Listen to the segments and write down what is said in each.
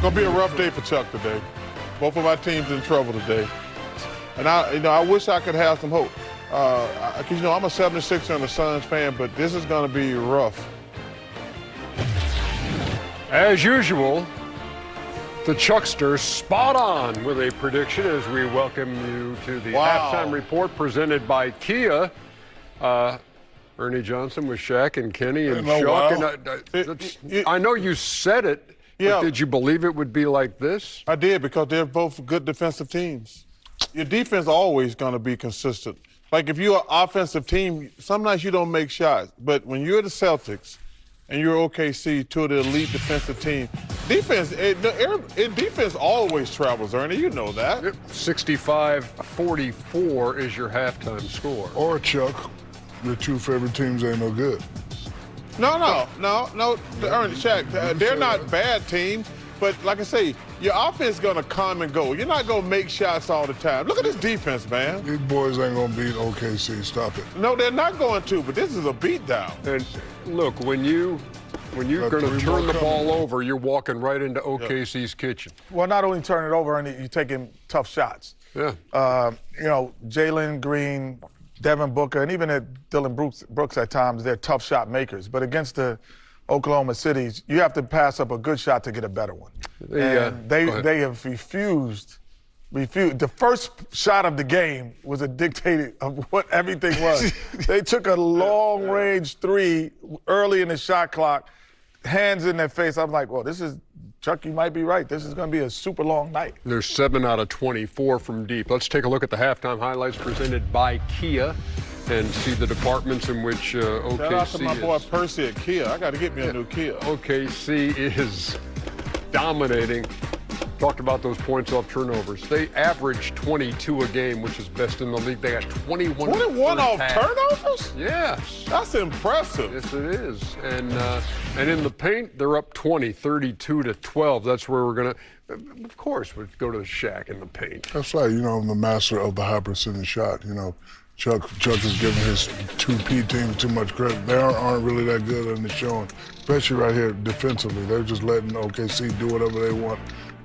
Gonna be a rough day for Chuck today. Both of my teams in trouble today. And I wish I could have some hope. Because, I'm a 76er and a Suns fan, but this is gonna be rough. As usual, the Chuckster spot on with a prediction as we welcome you to the halftime report presented by Kia. Ernie Johnson with Shaq and Kenny and Chuck. And I know you said it. Yeah. But did you believe it would be like this? I did, because they're both good defensive teams. Your defense always going to be consistent. Like, if you're an offensive team, sometimes you don't make shots. But when you're the Celtics and you're OKC, two of the elite defensive team, defense always travels, Ernie. You know that. 65-44 is your halftime score. Or, Chuck, your two favorite teams ain't no good. No, Ernie, Shaq, they're not bad teams, but like I say, your offense is going to come and go. You're not going to make shots all the time. Look at this defense, man. These boys ain't going to beat OKC. Stop it. No, they're not going to, but this is a beatdown. And look, when you're going to turn the ball over, you're walking right into OKC's kitchen. Well, not only turn it over, and you're taking tough shots. Yeah. Jalen Green, Devin Booker, and even Dylan Brooks at times, they're tough shot makers. But against the Oklahoma City, you have to pass up a good shot to get a better one. They have refused. The first shot of the game was a dictator of what everything was. They took a long-range three early in the shot clock, hands in their face. I'm like, well, Chuck, you might be right. This is going to be a super long night. They're 7 out of 24 from deep. Let's take a look at the halftime highlights presented by Kia and see the departments in which OKC Shout out to my boy Percy at Kia. I got to get me a new Kia. OKC is dominating. Talked about those points off turnovers. They average 22 a game, which is best in the league. They got 21. 21 off turnovers? Yes. That's impressive. Yes, it is. And in the paint, they're up 20, 32-12. That's where we're going to, of course, we'd go to the Shaq in the paint. That's right. I'm the master of the high percentage shot. Chuck is giving his 2P team too much credit. They aren't really that good, and it's showing, especially right here defensively. They're just letting OKC do whatever they want.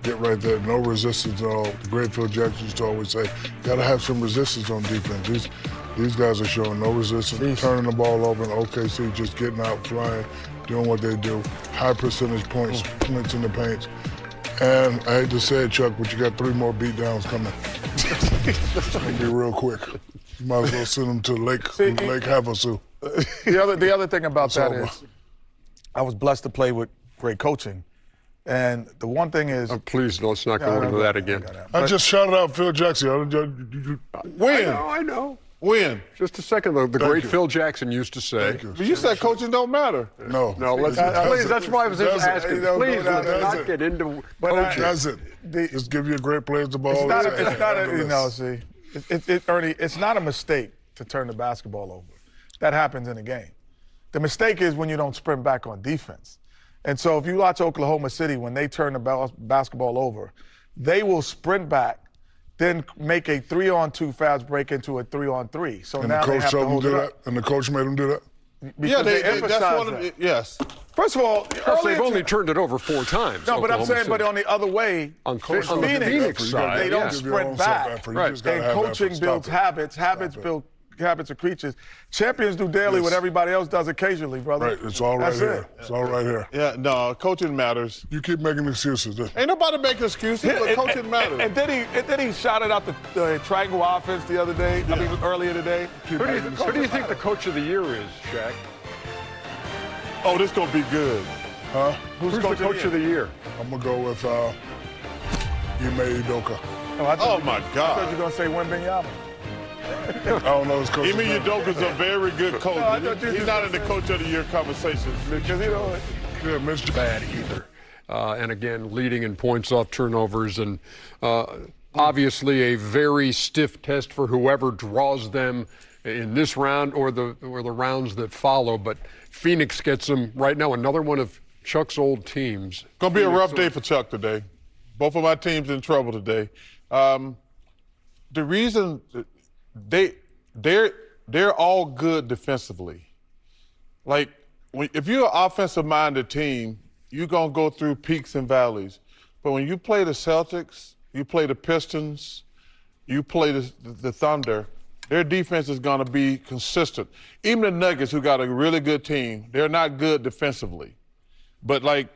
Get right there, no resistance at all. The great Phil Jackson used to always say, got to have some resistance on defense. These guys are showing no resistance, turning the ball over, and OKC just getting out, flying, doing what they do. High percentage points in the paint. And I hate to say it, Chuck, but you got 3 more beatdowns coming. It's going to be real quick. You might as well send them to Lake Havasu. The other thing about that is I was blessed to play with great coaching. And the one thing is... please, let's not go into that again. I just shouted out Phil Jackson. When? I know. When? Just a second. The great Phil Jackson used to say... But you said coaching don't matter. No, please, that's why I was just asking. Please, let's not get into coaching. Just give your great players the ball. Ernie, it's not a mistake to turn the basketball over. That happens in a game. The mistake is when you don't sprint back on defense. And so if you watch Oklahoma City, when they turn the basketball over, they will sprint back, then make a 3-on-2 fast break into a 3-on-3. So now they have to hold it up. And the coach made them do that? Because they emphasize that. Yes. First of all, they've only turned it over 4 times. No, but I'm saying, but on the other way, on the Phoenix side, they don't sprint back. Right. And coaching builds habits. Habits build habits of creatures. Champions do daily what everybody else does occasionally, brother. Right, it's all right here. It's all right here. Yeah, no, coaching matters. You keep making excuses. Ain't nobody making excuses, but coaching matters. And then he shouted out the triangle offense the other day, earlier today. Who do you think the coach of the year is, Shaq? Oh, this going to be good. Huh? Who's the coach of the year? I'm going to go with Ime Udoka. Oh, my God. I thought you were going to say Wembanyama. I don't know his coach. Ime Udoka's a very good coach. He's not in the coach of the year conversation. Because Mr. Bad either. And again, leading in points off turnovers, and obviously a very stiff test for whoever draws them in this round or the rounds that follow. But Phoenix gets them right now. Another one of Chuck's old teams. Gonna be a rough day for Chuck today. Both of my teams in trouble today. The reason they're all good defensively. Like if you're an offensive-minded team, you're gonna go through peaks and valleys. But when you play the Celtics, you play the Pistons, you play the Thunder, their defense is going to be consistent. Even the Nuggets, who got a really good team, they're not good defensively. But like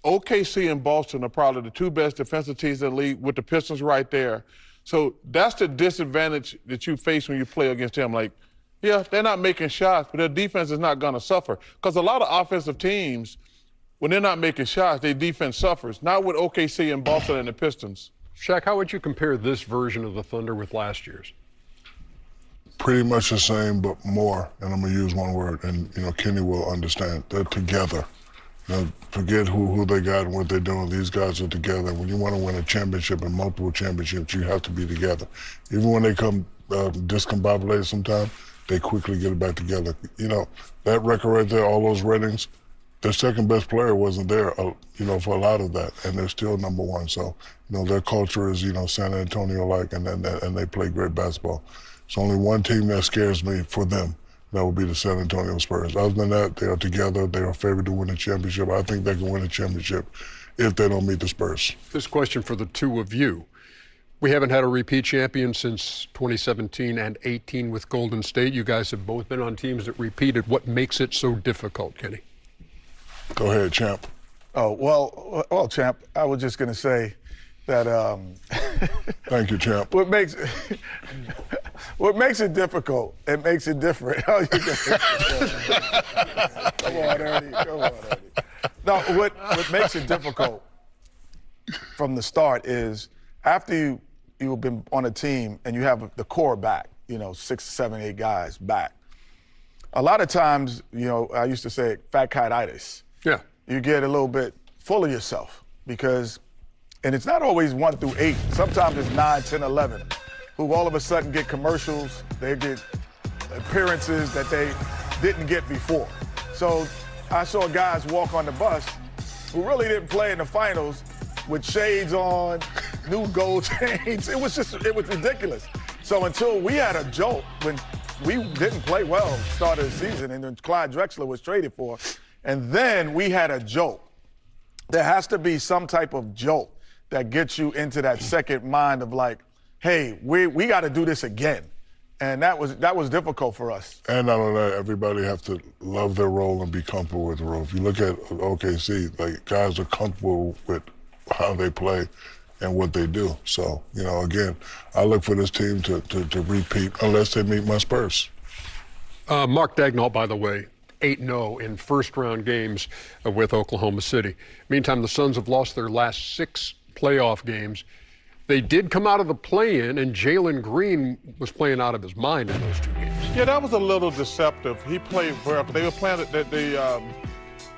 OKC and Boston are probably the two best defensive teams in the league with the Pistons right there. So that's the disadvantage that you face when you play against them. Like, yeah, they're not making shots, but their defense is not going to suffer. Because a lot of offensive teams, when they're not making shots, their defense suffers. Not with OKC and Boston and the Pistons. Shaq, how would you compare this version of the Thunder with last year's? Pretty much the same, but more. And I'm gonna use one word, and Kenny will understand. They're together. Forget who they got and what they're doing. These guys are together. When you want to win a championship and multiple championships, you have to be together. Even when they come discombobulated sometimes, they quickly get it back together. That record right there, all those ratings, their second best player wasn't there, for a lot of that, and they're still number one. So, their culture is, San Antonio-like, and they play great basketball. It's only one team that scares me for them. That would be the San Antonio Spurs. Other than that, they are together. They are favored to win a championship. I think they can win a championship if they don't meet the Spurs. This question for the two of you. We haven't had a repeat champion since 2017 and 18 with Golden State. You guys have both been on teams that repeated. What makes it so difficult, Kenny? Go ahead, champ. Oh, well, champ, I was just going to say that Thank you, champ. what makes it difficult, it makes it different. Oh, Come on, Ernie. No, what makes it difficult from the start is after you've been on a team and you have the core back, 6, 7, 8 guys back. A lot of times, I used to say fat cat-itis. Yeah. You get a little bit full of yourself and it's not always 1 through 8. Sometimes it's 9, 10, 11, who all of a sudden get commercials, they get appearances that they didn't get before. So I saw guys walk on the bus who really didn't play in the finals with shades on, new gold chains. It was ridiculous. So until we had a jolt when we didn't play well start of the season, and then Clyde Drexler was traded for, and then we had a jolt. There has to be some type of jolt that gets you into that second mind of like, hey, we got to do this again. And that was difficult for us. And not only that, everybody have to love their role and be comfortable with the role. If you look at OKC, like, guys are comfortable with how they play and what they do. So, again, I look for this team to repeat unless they meet my Spurs. Mark Daigneault, by the way, 8-0 in first-round games with Oklahoma City. Meantime, the Suns have lost their last 6 playoff games. They did come out of the play-in, and Jalen Green was playing out of his mind in those 2 games. Yeah, that was a little deceptive. He played well. They were playing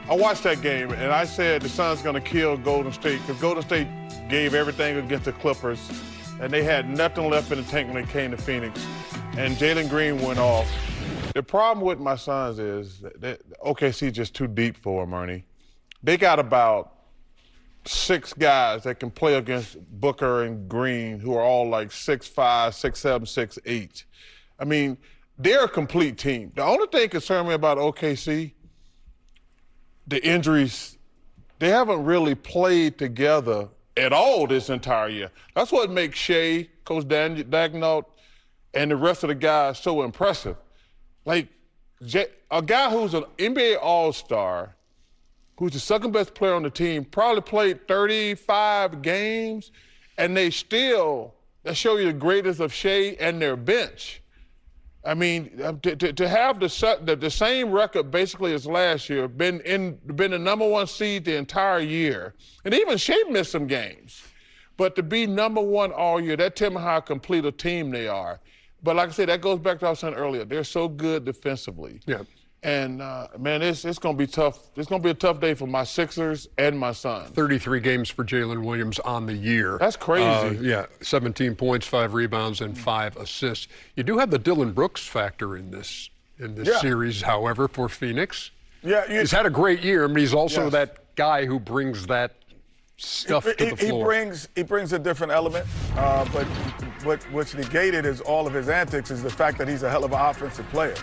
I watched that game, and I said the Suns going to kill Golden State because Golden State gave everything against the Clippers, and they had nothing left in the tank when they came to Phoenix. And Jalen Green went off. The problem with my Suns is that OKC is just too deep for them, Ernie. They got about 6 guys that can play against Booker and Green, who are all like 6'5", 6'7", 6'8". I mean, they're a complete team. The only thing concerned me about OKC, the injuries, they haven't really played together at all this entire year. That's what makes Shea, Coach Daigneault, and the rest of the guys so impressive. Like, a guy who's an NBA All-Star, who's the second best player on the team, probably played 35 games, and they show you the greatness of Shea and their bench. I mean, to have the same record basically as last year, been the number 1 seed the entire year, and even Shea missed some games, but to be number 1 all year, that tells me how complete a team they are. But like I said, that goes back to what I was saying earlier. They're so good defensively. Yeah. And, man, it's going to be tough. It's going to be a tough day for my Sixers and my Suns. 33 games for Jalen Williams on the year. That's crazy. 17 points, 5 rebounds, and 5 assists. You do have the Dylan Brooks factor in this series, however, for Phoenix. Yeah. He's had a great year, but he's also that guy who brings that stuff to the floor. He brings a different element, but what's negated is all of his antics is the fact that he's a hell of an offensive player.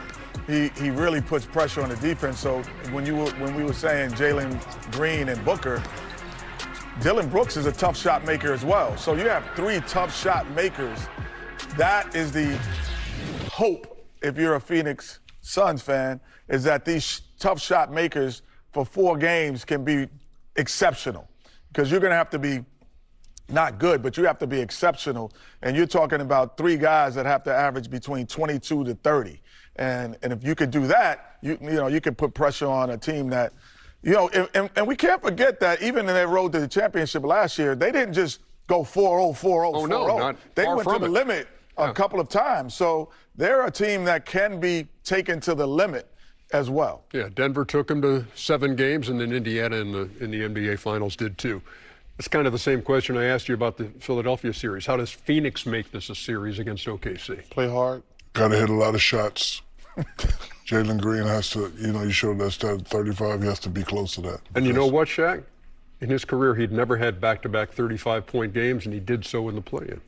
He really puts pressure on the defense. So when we were saying Jalen Green and Booker, Dylan Brooks is a tough shot maker as well. So you have 3 tough shot makers. That is the hope, if you're a Phoenix Suns fan, is that these tough shot makers for 4 games can be exceptional. Because you're going to have to be not good, but you have to be exceptional. And you're talking about 3 guys that have to average between 22 to 30. And if you could do that, you know, you can put pressure on a team that, you know, and we can't forget that even in their road to the championship last year, they didn't just go 4-0, 4-0, 4-0. No, They went to the limit a couple of times. So they're a team that can be taken to the limit as well. Yeah, Denver took them to 7 games, and then Indiana in the NBA Finals did too. It's kind of the same question I asked you about the Philadelphia series. How does Phoenix make this a series against OKC? Play hard. Got to hit a lot of shots. Jalen Green has to, you know, you showed that stat 35. He has to be close to that. And you know what, Shaq? In his career, he'd never had back-to-back 35-point games, and he did so in the play-in.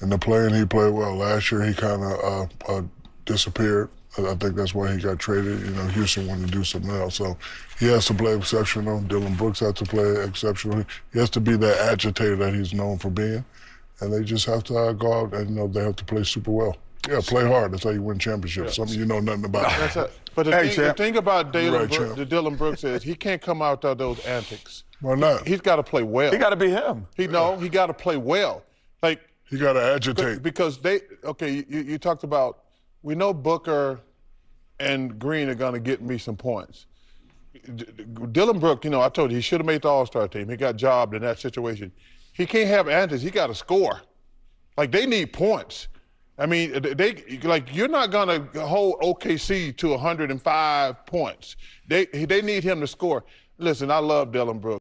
In the play-in, he played well. Last year, he kind of disappeared. I think that's why he got traded. You know, Houston wanted to do something else. So he has to play exceptional. Dylan Brooks has to play exceptional. He has to be that agitator that he's known for being. And they just have to go out and, you know, they have to play super well. Yeah, play hard. That's how you win championships. Something you know nothing about. But the thing about Dylan Brooks is he can't come out of those antics. Why not? He's got to play well. He got to be him. He got to play well. Like he got to agitate. Because you talked about, we know Booker and Green are going to get me some points. Dylan Brooks, you know, I told you he should have made the All-Star team. He got jobbed in that situation. He can't have antics. He got to score. Like, they need points. I mean, you're not going to hold OKC to 105 points. They need him to score. Listen, I love Dylan Brooks.